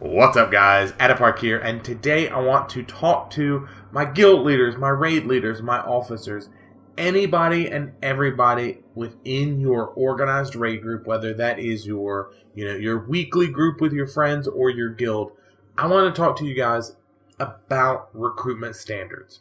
What's up, guys? Adapark here, and today I want to talk to my guild leaders, my raid leaders, my officers, anybody and everybody within your organized raid group, whether that is your weekly group with your friends or your guild. I want to talk to you guys about recruitment standards.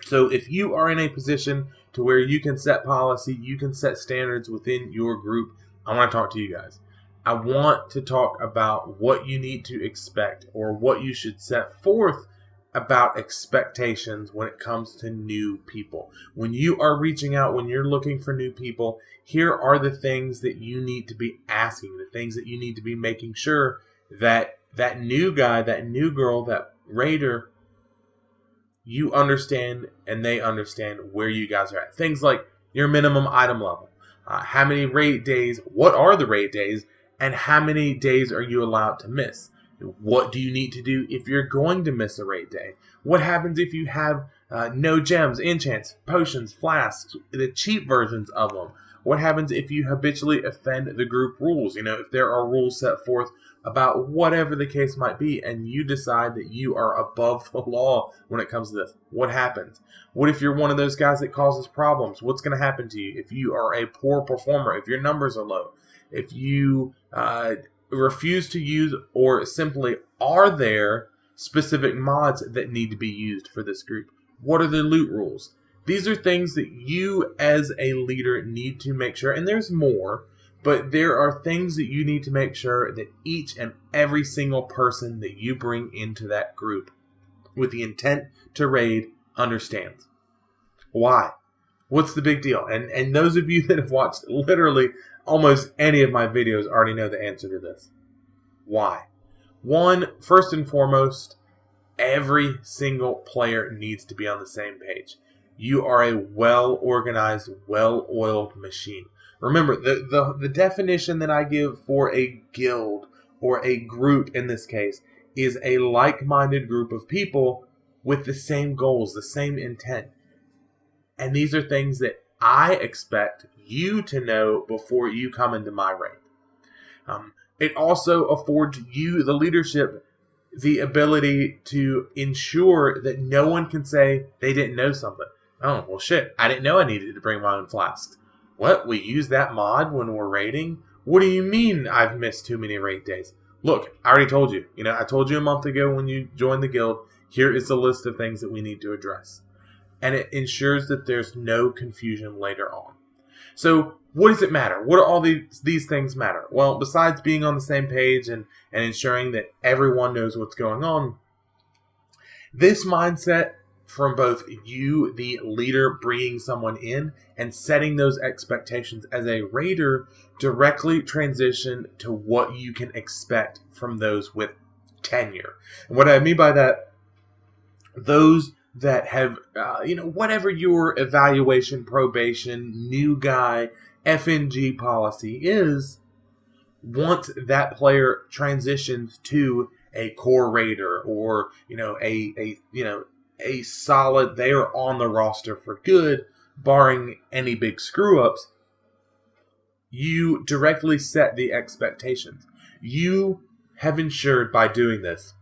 So if you are in a position to where you can set policy, you can set standards within your group, I want to talk to you guys. I want to talk about what you need to expect or what you should set forth about expectations when it comes to new people. When you are reaching out, when you're looking for new people, here are the things that you need to be asking, the things that you need to be making sure that that new guy, that new girl, that raider, you understand and they understand where you guys are at. Things like your minimum item level. How many raid days, what are the raid days, and how many days are you allowed to miss? What do you need to do if you're going to miss a raid day? What happens if you have no gems, enchants, potions, flasks, the cheap versions of them? What happens if you habitually offend the group rules? If there are rules set forth about whatever the case might be, and you decide that you are above the law when it comes to this, what happens? What if you're one of those guys that causes problems? What's going to happen to you if you are a poor performer, if your numbers are low? If you refuse to use or simply are there specific mods that need to be used for this group? What are the loot rules? These are things that you as a leader need to make sure, and there's more, but there are things that you need to make sure that each and every single person that you bring into that group with the intent to raid understands. Why? What's the big deal? And those of you that have watched literally almost any of my videos already know the answer to this. Why? One, first and foremost, every single player needs to be on the same page. You are a well-organized, well-oiled machine. Remember, the definition that I give for a guild or a group in this case is a like-minded group of people with the same goals, the same intent. And these are things that I expect you to know before you come into my raid. It also affords you, the leadership, the ability to ensure that no one can say they didn't know something. Oh, well, shit, I didn't know I needed to bring my own flasks. What? We use that mod when we're raiding? What do you mean I've missed too many raid days? Look, I already told you. I told you a month ago when you joined the guild, here is the list of things that we need to address. And it ensures that there's no confusion later on. So what does it matter? What do all these things matter? Well, besides being on the same page and ensuring that everyone knows what's going on, this mindset from both you, the leader, bringing someone in and setting those expectations as a raider directly transition to what you can expect from those with tenure. And what I mean by that, those that have, whatever your evaluation, probation, new guy, FNG policy is, once that player transitions to a core raider or, a solid, they are on the roster for good, barring any big screw-ups, you directly set the expectations. You have ensured by doing this,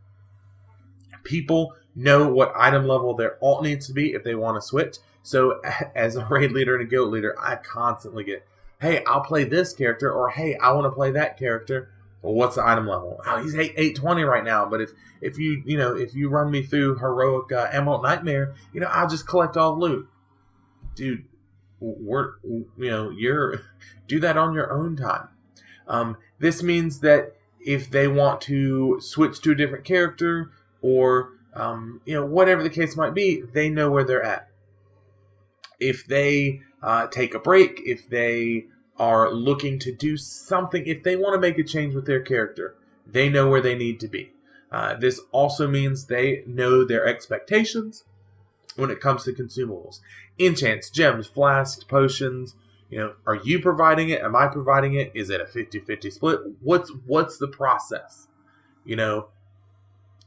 people know what item level their alt needs to be if they want to switch. So as a raid leader and a guild leader, I constantly get, hey, I'll play this character, or hey, I want to play that character. Well, what's the item level? Oh, he's 820 right now, but if you run me through heroic Emerald Nightmare, I'll just collect all the loot. Dude, you're do that on your own time. This means that if they want to switch to a different character or whatever the case might be, they know where they're at. If they take a break, if they are looking to do something, if they want to make a change with their character, they know where they need to be. This also means they know their expectations when it comes to consumables. Enchants, gems, flasks, potions. Are you providing it? Am I providing it? Is it a 50-50 split? What's the process?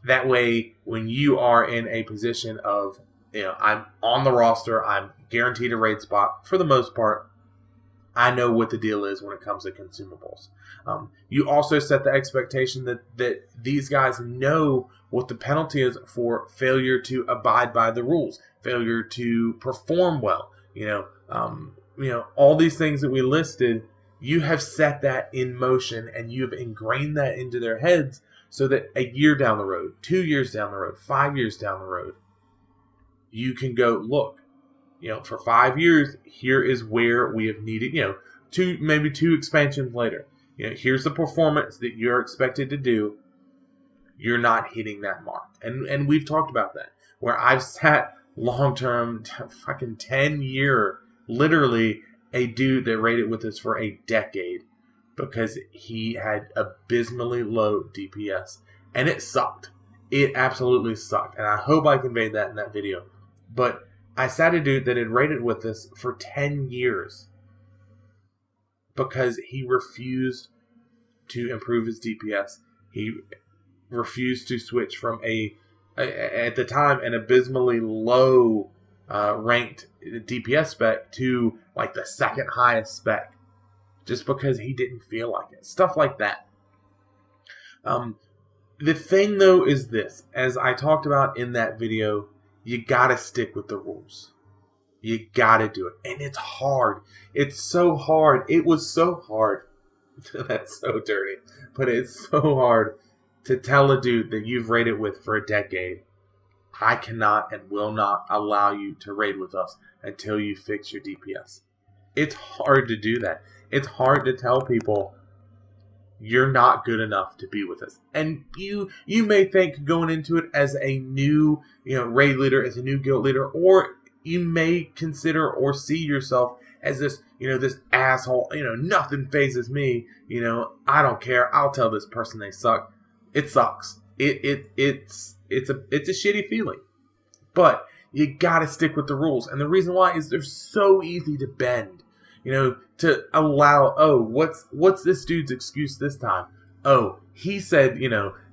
That way, when you are in a position of, I'm on the roster, I'm guaranteed a raid spot for the most part, I know what the deal is when it comes to consumables. You also set the expectation that these guys know what the penalty is for failure to abide by the rules, failure to perform well. All these things that we listed, you have set that in motion and you have ingrained that into their heads so that a year down the road, 2 years down the road, 5 years down the road, you can go, look, for 5 years, here is where we have needed, maybe two expansions later. Here's the performance that you're expected to do. You're not hitting that mark. And we've talked about that, where I've sat long-term, fucking 10-year, literally a dude that rated with us for a decade because he had abysmally low DPS. And it sucked. It absolutely sucked. And I hope I conveyed that in that video. But I sat a dude that had rated with us for 10 years because he refused to improve his DPS. He refused to switch from at the time, an abysmally low ranked DPS spec to like the second highest spec just because he didn't feel like it. Stuff like that. The thing though is this, as I talked about in that video, you gotta stick with the rules. You gotta do it. And it's hard. It's so hard. It was so hard. That's so dirty. But it's so hard to tell a dude that you've raided with for a decade, I cannot and will not allow you to raid with us until you fix your DPS. It's hard to do that. It's hard to tell people you're not good enough to be with us. And you may think going into it as a new raid leader, as a new guild leader, or you may consider or see yourself as this this asshole, nothing phases me, I don't care, I'll tell this person they suck. It sucks. It's a shitty feeling. But you gotta stick with the rules. And the reason why is they're so easy to bend. To allow, what's this dude's excuse this time? Oh, he said,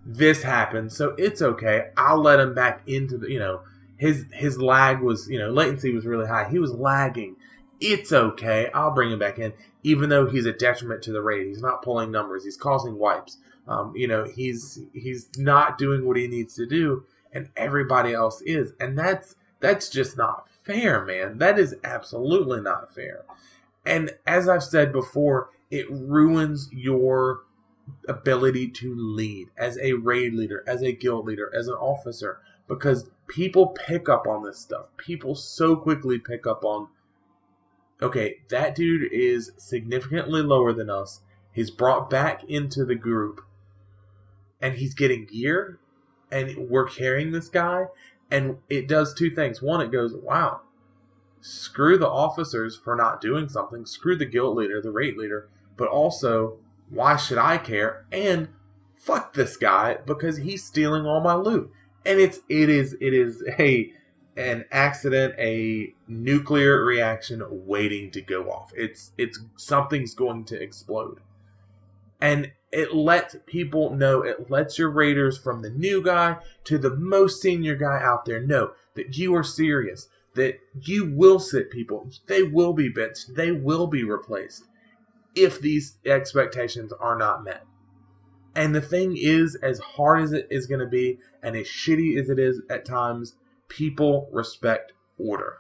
this happened, so it's okay. I'll let him back into the, his lag was, latency was really high. He was lagging. It's okay. I'll bring him back in, even though he's a detriment to the raid. He's not pulling numbers. He's causing wipes. He's not doing what he needs to do, and everybody else is. And that's just not fair, man. That is absolutely not fair. And as I've said before, it ruins your ability to lead as a raid leader, as a guild leader, as an officer, because people pick up on this stuff. People so quickly pick up on, okay, that dude is significantly lower than us. He's brought back into the group, and he's getting gear, and we're carrying this guy, and it does two things. One, it goes, wow, screw the officers for not doing something. Screw the guild leader, the raid leader. But also, why should I care? And fuck this guy because he's stealing all my loot. And it is an accident, a nuclear reaction waiting to go off. It's something's going to explode. And it lets people know, it lets your raiders from the new guy to the most senior guy out there know that you are serious. That you will sit people. They will be benched. They will be replaced if these expectations are not met. And the thing is, as hard as it is going to be, and as shitty as it is at times, people respect order.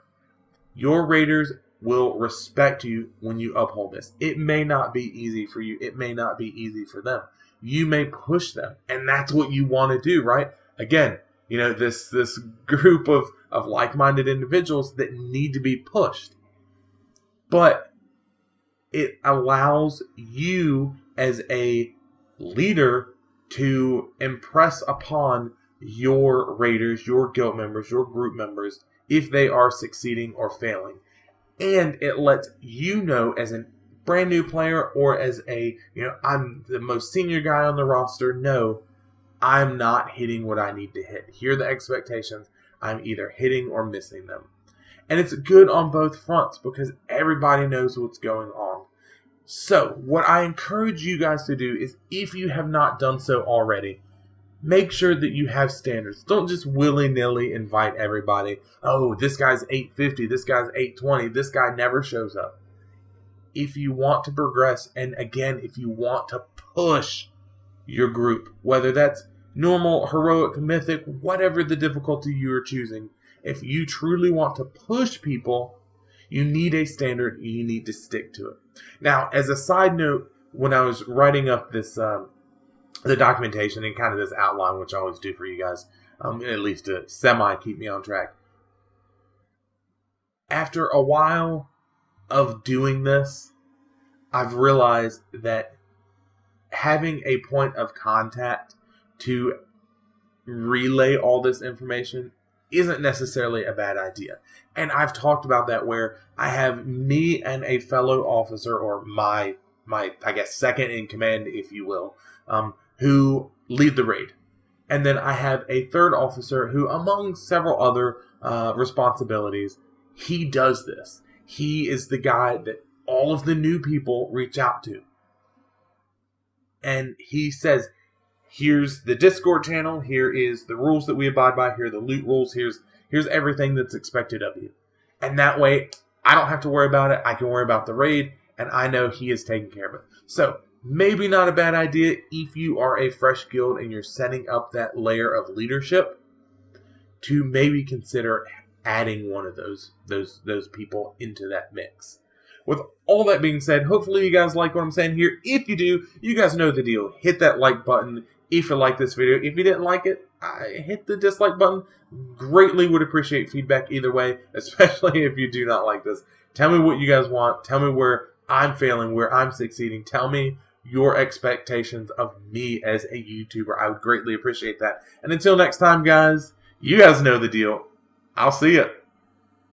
Your raiders will respect you when you uphold this. It may not be easy for you. It may not be easy for them. You may push them. And that's what you want to do, right? Again, this group of like-minded individuals that need to be pushed. But it allows you as a leader to impress upon your raiders, your guild members, your group members, if they are succeeding or failing. And it lets you know as a brand new player or as a, I'm the most senior guy on the roster, no, I'm not hitting what I need to hit. Here are the expectations. I'm either hitting or missing them. And it's good on both fronts because everybody knows what's going on. So, what I encourage you guys to do is, if you have not done so already, make sure that you have standards. Don't just willy-nilly invite everybody. Oh, this guy's 850, this guy's 820, this guy never shows up. if you want to progress, and again, if you want to push your group, whether that's normal, heroic, mythic, whatever the difficulty you are choosing, if you truly want to push people, you need a standard, and you need to stick to it. Now, as a side note, when I was writing up this, the documentation and kind of this outline, which I always do for you guys, at least to keep me on track. After a while of doing this, I've realized that having a point of contact to relay all this information isn't necessarily a bad idea. And I've talked about that where I have me and a fellow officer, or my I guess second in command, if you will, who lead the raid. And then I have a third officer who, among several other responsibilities, he does this. He is the guy that all of the new people reach out to. And he says, here's the Discord channel, here is the rules that we abide by, here are the loot rules, here's everything that's expected of you. And that way, I don't have to worry about it, I can worry about the raid, and I know he is taking care of it. So, maybe not a bad idea if you are a fresh guild and you're setting up that layer of leadership to maybe consider adding one of those people into that mix. With all that being said, hopefully you guys like what I'm saying here. If you do, you guys know the deal. Hit that like button if you like this video. If you didn't like it, hit the dislike button. Greatly would appreciate feedback either way, especially if you do not like this. Tell me what you guys want. Tell me where I'm failing, where I'm succeeding. Tell me your expectations of me as a YouTuber. I would greatly appreciate that. And until next time, guys, you guys know the deal. I'll see you.